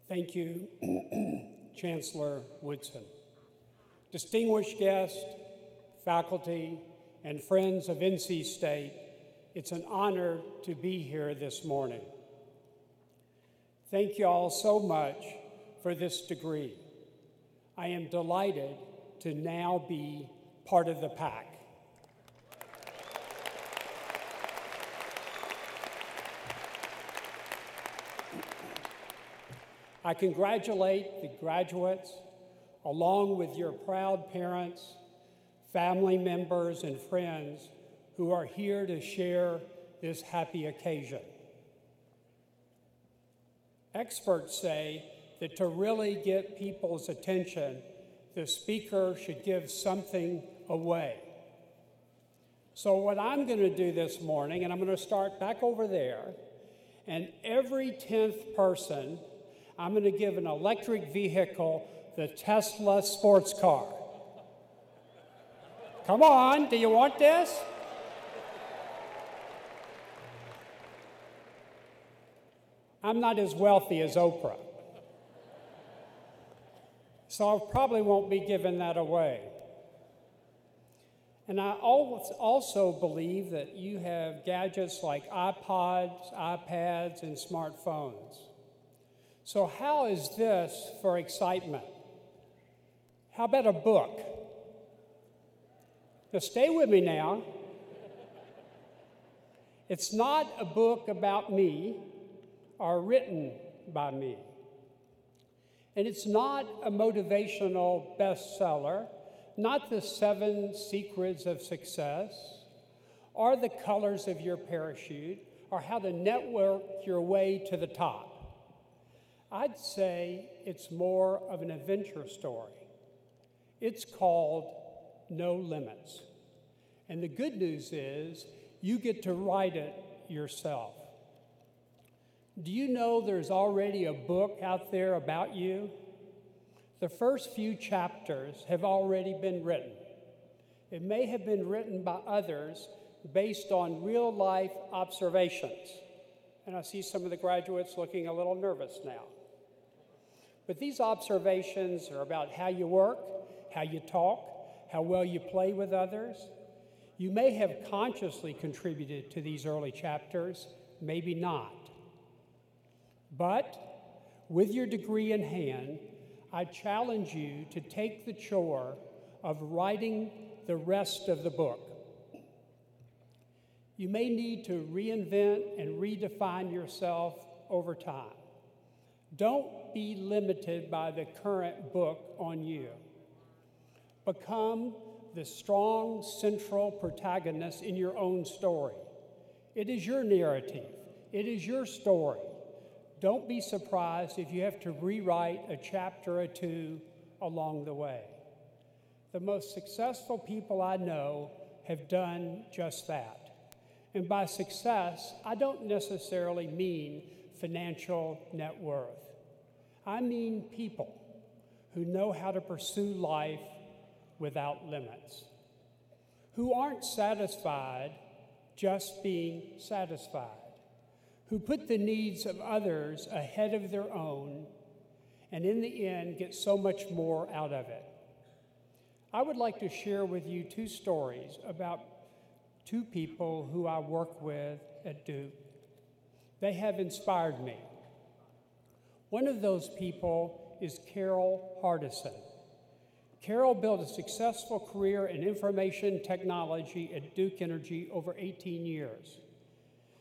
Thank you, Chancellor Woodson. Distinguished guests, faculty, and friends of NC State, it's an honor to be here this morning. Thank you all so much for this degree. I am delighted to now be part of the pack. I congratulate the graduates, along with your proud parents, family members, and friends who are here to share this happy occasion. Experts say that to really get people's attention, the speaker should give something away. So what I'm going to do this morning, and I'm going to start back over there, and every 10th person, I'm going to give an electric vehicle, the Tesla sports car. Come on, do you want this? I'm not as wealthy as Oprah, so I probably won't be giving that away. And I also believe that you have gadgets like iPods, iPads, and smartphones. So how is this for excitement? How about a book? Now stay with me now. It's not a book about me or written by me. And it's not a motivational bestseller, not the 7 Secrets of Success, or the colors of your parachute, or how to network your way to the top. I'd say it's more of an adventure story. It's called No Limits. And the good news is you get to write it yourself. Do you know there's already a book out there about you? The first few chapters have already been written. It may have been written by others based on real-life observations. And I see some of the graduates looking a little nervous now. But these observations are about how you work, how you talk, how well you play with others. You may have consciously contributed to these early chapters, maybe not. But with your degree in hand, I challenge you to take the chore of writing the rest of the book. You may need to reinvent and redefine yourself over time. Don't be limited by the current book on you. Become the strong central protagonist in your own story. It is your narrative. It is your story. Don't be surprised if you have to rewrite a chapter or two along the way. The most successful people I know have done just that. And by success, I don't necessarily mean financial net worth. I mean people who know how to pursue life without limits, who aren't satisfied just being satisfied, who put the needs of others ahead of their own, and in the end get so much more out of it. I would like to share with you 2 stories about 2 people who I work with at Duke. They have inspired me. One of those people is Carol Hardison. Carol built a successful career in information technology at Duke Energy over 18 years.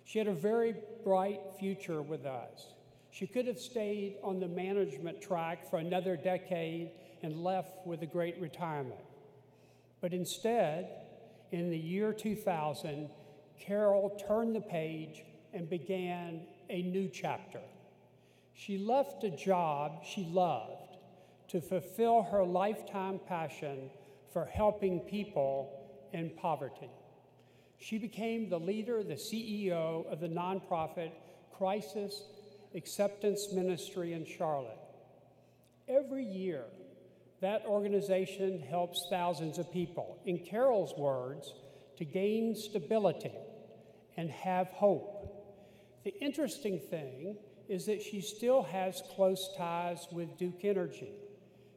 She had a very bright future with us. She could have stayed on the management track for another decade and left with a great retirement. But instead, in the year 2000, Carol turned the page and began a new chapter. She left a job she loved to fulfill her lifetime passion for helping people in poverty. She became the leader, the CEO of the nonprofit Crisis Acceptance Ministry in Charlotte. Every year, that organization helps thousands of people, in Carol's words, to gain stability and have hope. The interesting thing is that she still has close ties with Duke Energy.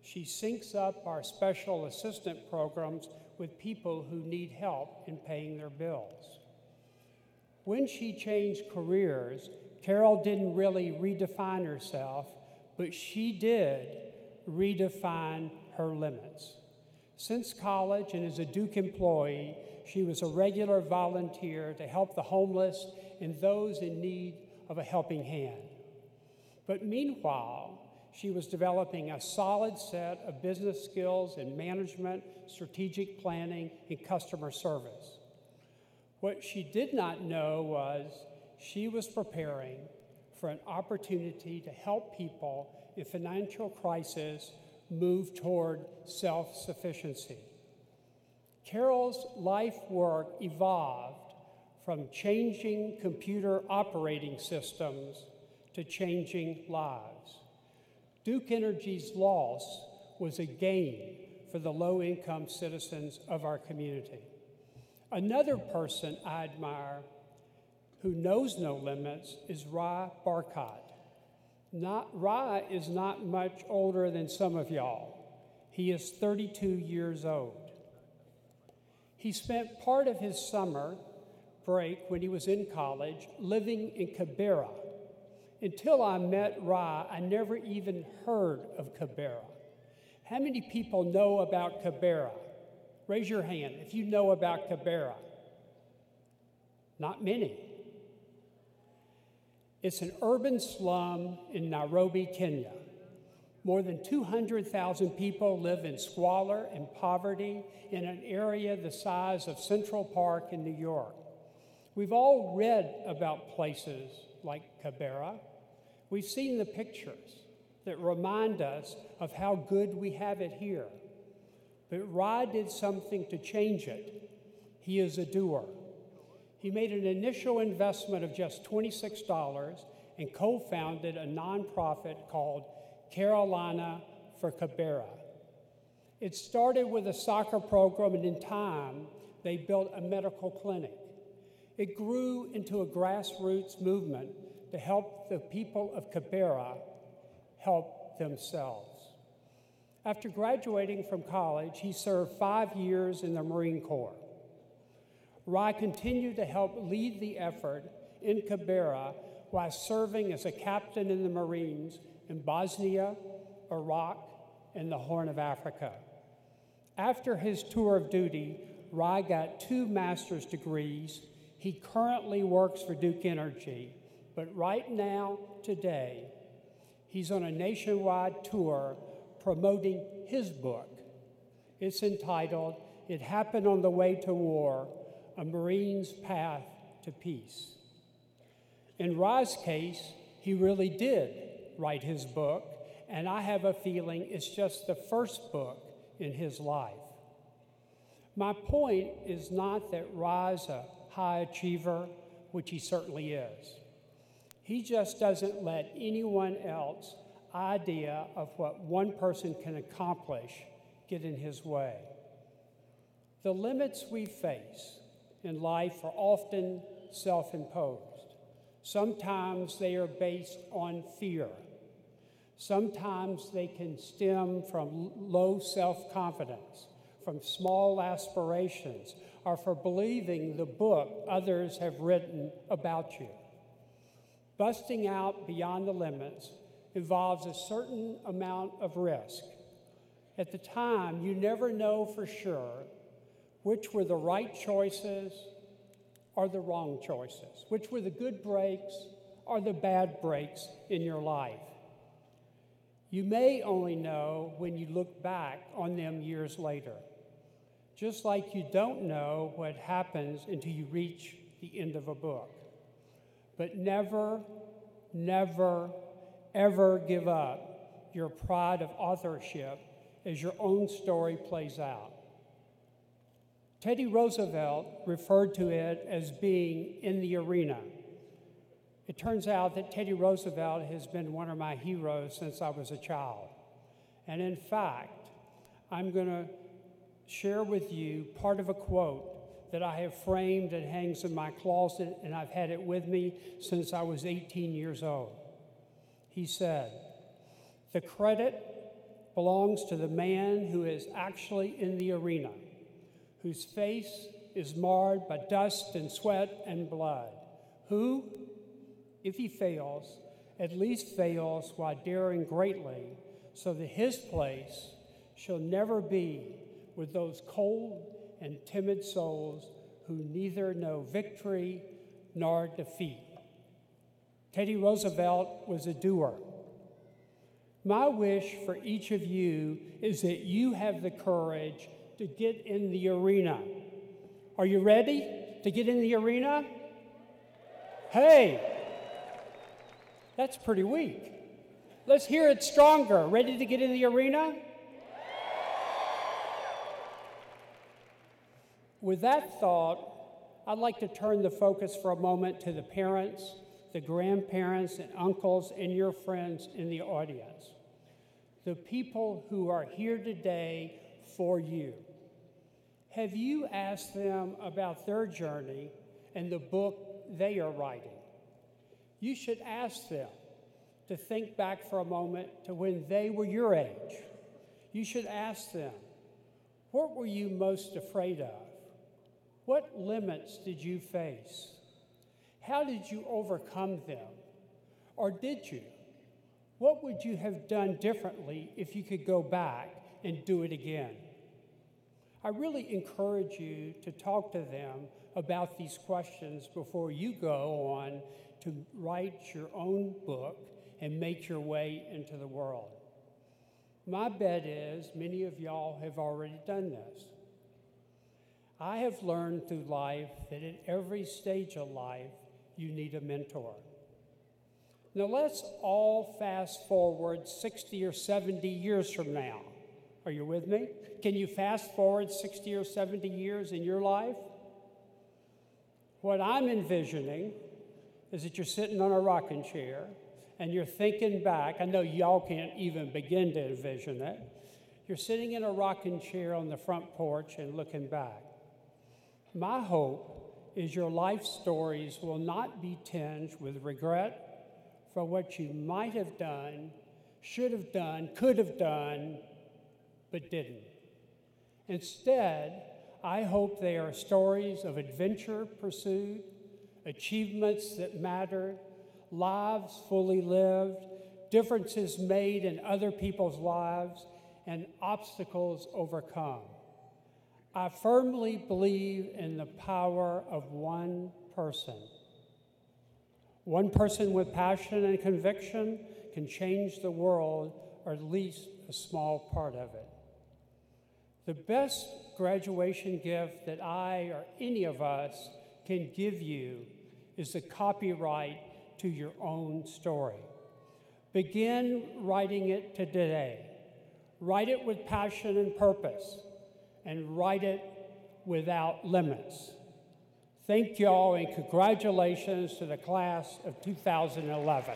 She syncs up our special assistant programs with people who need help in paying their bills. When she changed careers, Carol didn't really redefine herself, but she did redefine her limits. Since college and as a Duke employee, she was a regular volunteer to help the homeless and those in need of a helping hand. But meanwhile, she was developing a solid set of business skills in management, strategic planning, and customer service. What she did not know was she was preparing for an opportunity to help people in financial crisis move toward self-sufficiency. Carol's life work evolved from changing computer operating systems to changing lives. Duke Energy's loss was a gain for the low-income citizens of our community. Another person I admire who knows no limits is Ry Barcott. Ry is not much older than some of y'all. He is 32 years old. He spent part of his summer break when he was in college living in Kibera. Until I met Ry, I never even heard of Kibera. How many people know about Kibera? Raise your hand if you know about Kibera. Not many. It's an urban slum in Nairobi, Kenya. More than 200,000 people live in squalor and poverty in an area the size of Central Park in New York. We've all read about places like Kibera. We've seen the pictures that remind us of how good we have it here. But Ry did something to change it. He is a doer. He made an initial investment of just $26 and co-founded a nonprofit called Carolina for Kibera. It started with a soccer program, and in time, they built a medical clinic. It grew into a grassroots movement to help the people of Kibera help themselves. After graduating from college, he served 5 years in the Marine Corps. Ry continued to help lead the effort in Kibera while serving as a captain in the Marines in Bosnia, Iraq, and the Horn of Africa. After his tour of duty, Ry got 2 master's degrees. He currently works for Duke Energy, but right now, today, he's on a nationwide tour promoting his book. It's entitled, "It Happened on the Way to War, A Marine's Path to Peace." In Ry's case, he really did write his book, and I have a feeling it's just the first book in his life. My point is not that Ry's a high achiever, which he certainly is. He just doesn't let anyone else's idea of what one person can accomplish get in his way. The limits we face in life are often self-imposed. Sometimes they are based on fear. Sometimes they can stem from low self-confidence, from small aspirations, or for believing the book others have written about you. Busting out beyond the limits involves a certain amount of risk. At the time, you never know for sure which were the right choices or the wrong choices, which were the good breaks or the bad breaks in your life. You may only know when you look back on them years later, just like you don't know what happens until you reach the end of a book. But never, never, ever give up your pride of authorship as your own story plays out. Teddy Roosevelt referred to it as being in the arena. It turns out that Teddy Roosevelt has been one of my heroes since I was a child. And in fact, I'm going to share with you part of a quote that I have framed and hangs in my closet, and I've had it with me since I was 18 years old. He said, "The credit belongs to the man who is actually in the arena, whose face is marred by dust and sweat and blood, who, if he fails, at least fails while daring greatly, so that his place shall never be with those cold and timid souls who neither know victory nor defeat." Teddy Roosevelt was a doer. My wish for each of you is that you have the courage to get in the arena. Are you ready to get in the arena? Hey, that's pretty weak. Let's hear it stronger. Ready to get in the arena? With that thought, I'd like to turn the focus for a moment to the parents, the grandparents, and uncles, and your friends in the audience. The people who are here today for you. Have you asked them about their journey and the book they are writing? You should ask them to think back for a moment to when they were your age. You should ask them, what were you most afraid of? What limits did you face? How did you overcome them? Or did you? What would you have done differently if you could go back and do it again? I really encourage you to talk to them about these questions before you go on to write your own book and make your way into the world. My bet is many of y'all have already done this. I have learned through life that at every stage of life, you need a mentor. Now let's all fast forward 60 or 70 years from now. Are you with me? Can you fast forward 60 or 70 years in your life? What I'm envisioning is that you're sitting on a rocking chair and you're thinking back. I know y'all can't even begin to envision it. You're sitting in a rocking chair on the front porch and looking back. My hope is your life stories will not be tinged with regret for what you might have done, should have done, could have done, but didn't. Instead, I hope they are stories of adventure pursued, achievements that mattered, lives fully lived, differences made in other people's lives, and obstacles overcome. I firmly believe in the power of one person. One person with passion and conviction can change the world, or at least a small part of it. The best graduation gift that I or any of us can give you is the copyright to your own story. Begin writing it today. Write it with passion and purpose, and write it without limits. Thank y'all, and congratulations to the class of 2011.